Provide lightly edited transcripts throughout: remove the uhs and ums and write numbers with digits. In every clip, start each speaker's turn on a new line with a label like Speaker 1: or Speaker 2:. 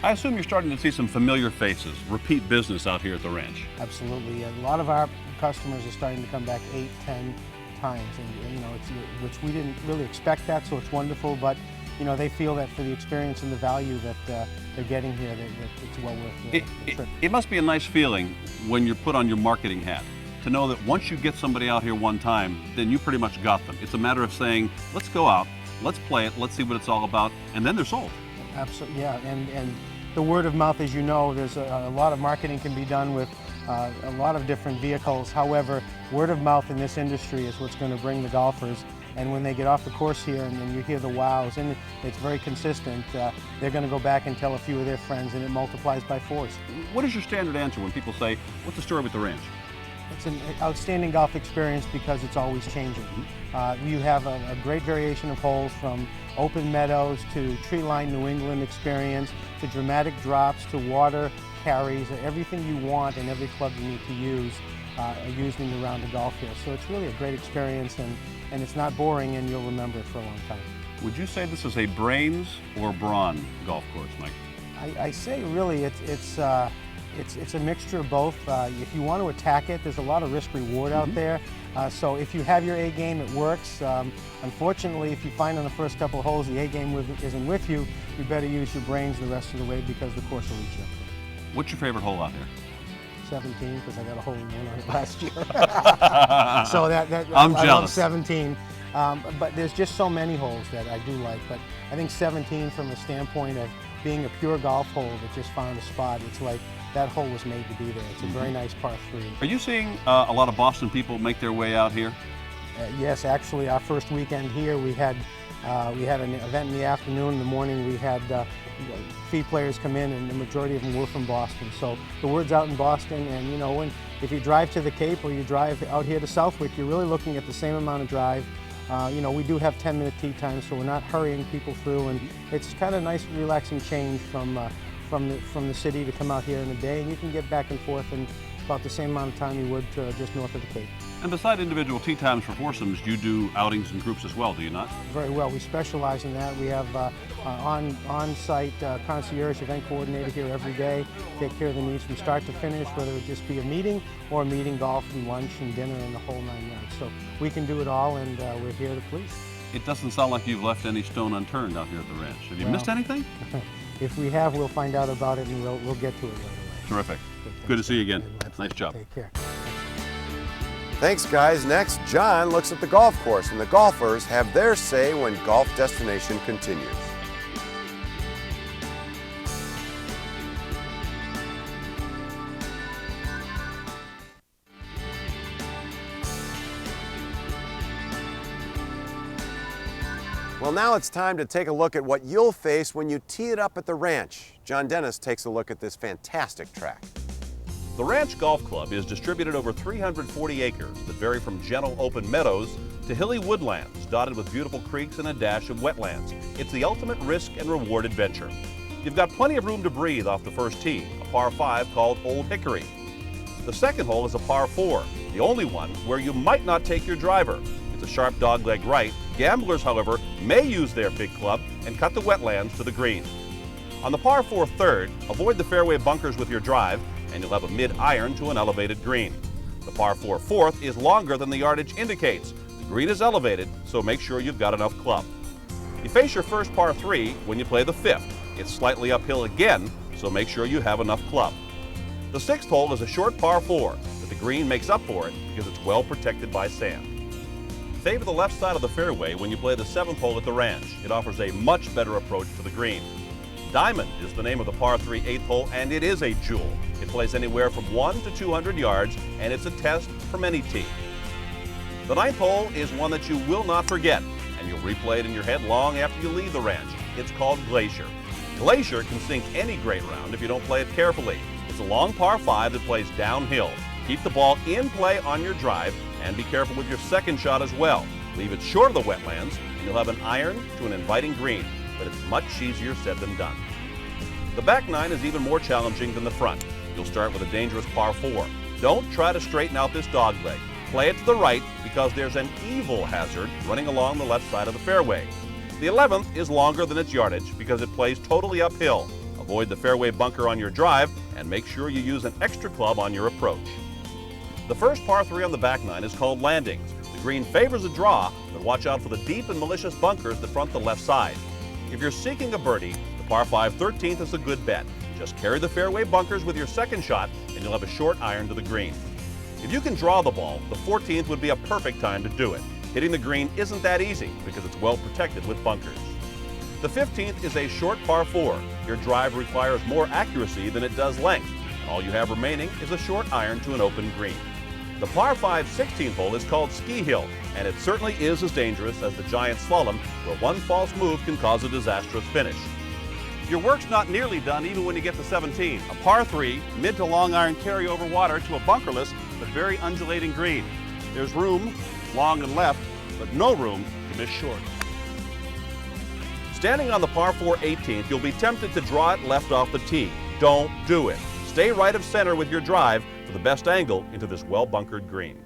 Speaker 1: I assume you're starting to see some familiar faces, repeat business out here at the ranch.
Speaker 2: Absolutely. A lot of our customers are starting to come back 8, 10 times, and you know, which we didn't really expect that, so it's wonderful. But you know, they feel that for the experience and the value that they're getting here, that it's well worth the trip.
Speaker 1: It must be a nice feeling when you're put on your marketing hat to know that once you get somebody out here one time, then you pretty much got them. It's a matter of saying, let's go out, let's play it, let's see what it's all about, and then they're sold.
Speaker 2: Absolutely, yeah, and the word of mouth, as you know, there's a lot of marketing can be done with a lot of different vehicles. However, word of mouth in this industry is what's going to bring the golfers. And when they get off the course here and you hear the wows, and it's very consistent, they're going to go back and tell a few of their friends, and it multiplies by 4s.
Speaker 1: What is your standard answer when people say, what's the story with the ranch?
Speaker 2: It's an outstanding golf experience because it's always changing. You have a great variation of holes, from open meadows to tree-lined New England experience to dramatic drops to water carries. Everything you want and every club you need to use are used in the round of golf here. So it's really a great experience, and it's not boring, and you'll remember it for a long time.
Speaker 1: Would you say this is a brains or brawn golf course, Mike?
Speaker 2: I say really it's a mixture of both. If you want to attack it, there's a lot of risk-reward out there. So if you have your A game, it works. Unfortunately, if you find on the first couple of holes the A game isn't with you, you better use your brains the rest of the way, because the course will eat you up.
Speaker 1: What's your favorite hole out here?
Speaker 2: 17, because I got a hole in one on it last year. So
Speaker 1: I'm
Speaker 2: I
Speaker 1: jealous.
Speaker 2: love 17. But there's just so many holes that I do like. But I think 17, from the standpoint of being a pure golf hole that just found a spot, it's like that hole was made to be there. It's a very nice par 3.
Speaker 1: Are you seeing a lot of Boston people make their way out here?
Speaker 2: Yes, actually, our first weekend here, we had an event in the afternoon. In the morning, we had fee players come in, and the majority of them were from Boston. So the word's out in Boston, and you know, if you drive to the Cape or you drive out here to Southwick, you're really looking at the same amount of drive. You know, we do have 10-minute tee times, so we're not hurrying people through, and it's kind of nice, relaxing change from the city to come out here in a day, and you can get back and forth in about the same amount of time you would just north of the Cape.
Speaker 1: And beside individual tee times for foursomes, you do outings in groups as well, do you not?
Speaker 2: Very well. We specialize in that. We have on-site concierge event coordinator here every day, take care of the needs from start to finish, whether it just be a meeting or a meeting, golf, and lunch and dinner and the whole 9 yards. So we can do it all, and we're here to please.
Speaker 1: It doesn't sound like you've left any stone unturned out here at the ranch. Have you missed anything?
Speaker 2: If we have, we'll find out about it, and we'll get to it right away.
Speaker 1: Terrific. Good to see you again. Nice job.
Speaker 2: Take care.
Speaker 3: Thanks, guys. Next, John looks at the golf course, and the golfers have their say when Golf Destination continues. Well, now it's time to take a look at what you'll face when you tee it up at the ranch. John Dennis takes a look at this fantastic track.
Speaker 1: The Ranch Golf Club is distributed over 340 acres that vary from gentle open meadows to hilly woodlands dotted with beautiful creeks and a dash of wetlands. It's the ultimate risk and reward adventure. You've got plenty of room to breathe off the first tee, a par 5 called Old Hickory. The second hole is a par 4, the only one where you might not take your driver. It's a sharp dogleg right. Gamblers, however, may use their big club and cut the wetlands to the green. On the par 4 third, avoid the fairway bunkers with your drive, and you'll have a mid-iron to an elevated green. The par 4 fourth is longer than the yardage indicates. The green is elevated, so make sure you've got enough club. You face your first par 3 when you play the 5th. It's slightly uphill again, so make sure you have enough club. The 6th hole is a short par 4, but the green makes up for it because it's well protected by sand. Favor the left side of the fairway when you play the 7th hole at the ranch. It offers a much better approach to the green. Diamond is the name of the par 3 8th hole, and it is a jewel. It plays anywhere from 1 to 200 yards, and it's a test from any tee. The 9th hole is one that you will not forget, and you'll replay it in your head long after you leave the ranch. It's called Glacier. Glacier can sink any great round if you don't play it carefully. It's a long par 5 that plays downhill. Keep the ball in play on your drive, and be careful with your second shot as well. Leave it short of the wetlands, and you'll have an iron to an inviting green. But it's much easier said than done. The back 9 is even more challenging than the front. You'll start with a dangerous par 4. Don't try to straighten out this dogleg. Play it to the right because there's an evil hazard running along the left side of the fairway. The 11th is longer than its yardage because it plays totally uphill. A Avoid the fairway bunker on your drive and make sure you use an extra club on your approach. The first par 3 on the back nine is called Landings. The green favors a draw, but watch out for the deep and malicious bunkers that front the left side. If you're seeking a birdie, the par 5 13th is a good bet. Just carry the fairway bunkers with your second shot and you'll have a short iron to the green. If you can draw the ball, the 14th would be a perfect time to do it. Hitting the green isn't that easy because it's well protected with bunkers. The 15th is a short par 4. Your drive requires more accuracy than it does length, and all you have remaining is a short iron to an open green. The par 5 16th hole is called Ski Hill, and it certainly is as dangerous as the giant slalom, where one false move can cause a disastrous finish. Your work's not nearly done even when you get to 17, a par 3 mid to long iron carry over water to a bunkerless but very undulating green. There's room, long and left, but no room to miss short. Standing on the par 4 18th, you'll be tempted to draw it left off the tee. Don't do it. Stay right of center with your drive for the best angle into this well-bunkered green.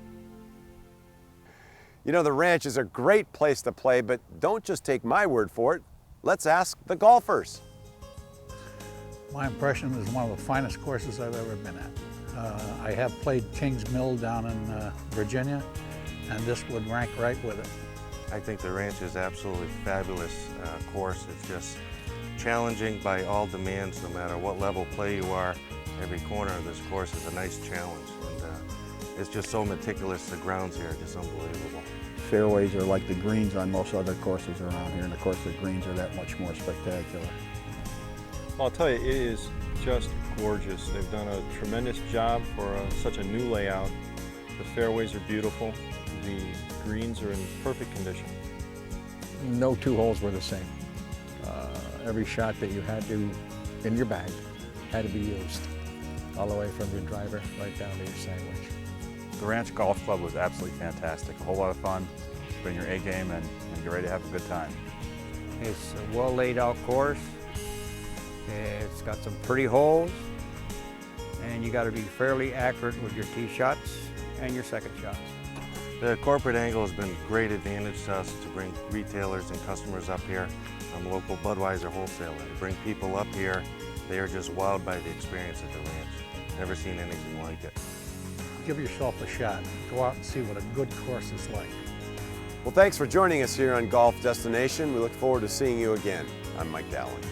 Speaker 3: You know, the ranch is a great place to play, but don't just take my word for it. Let's ask the golfers.
Speaker 4: My impression is one of the finest courses I've ever been at. I have played Kings Mill down in Virginia, and this would rank right with it.
Speaker 5: I think the ranch is absolutely fabulous course. It's just challenging by all demands, no matter what level play you are. Every corner of this course is a nice challenge, and it's just so meticulous. The grounds here are just unbelievable.
Speaker 6: Fairways are like the greens on most other courses around here, and of course the greens are that much more spectacular.
Speaker 7: I'll tell you, it is just gorgeous. They've done a tremendous job for such a new layout. The fairways are beautiful. The greens are in perfect condition.
Speaker 8: No two holes were the same. Every shot that you had to, in your bag, had to be used, all the way from your driver right down to your sandwich.
Speaker 9: The Ranch Golf Club was absolutely fantastic. A whole lot of fun. Bring your A game and get ready to have a good time.
Speaker 10: It's a well laid out course. It's got some pretty holes, and you got to be fairly accurate with your tee shots and your second shots.
Speaker 5: The corporate angle has been a great advantage to us to bring retailers and customers up here. I'm a local Budweiser wholesaler. To bring people up here, they are just wowed by the experience at the ranch. Never seen anything like it.
Speaker 4: Give yourself a shot. Go out and see what a good course is like.
Speaker 3: Well, thanks for joining us here on Golf Destination. We look forward to seeing you again. I'm Mike Dowling.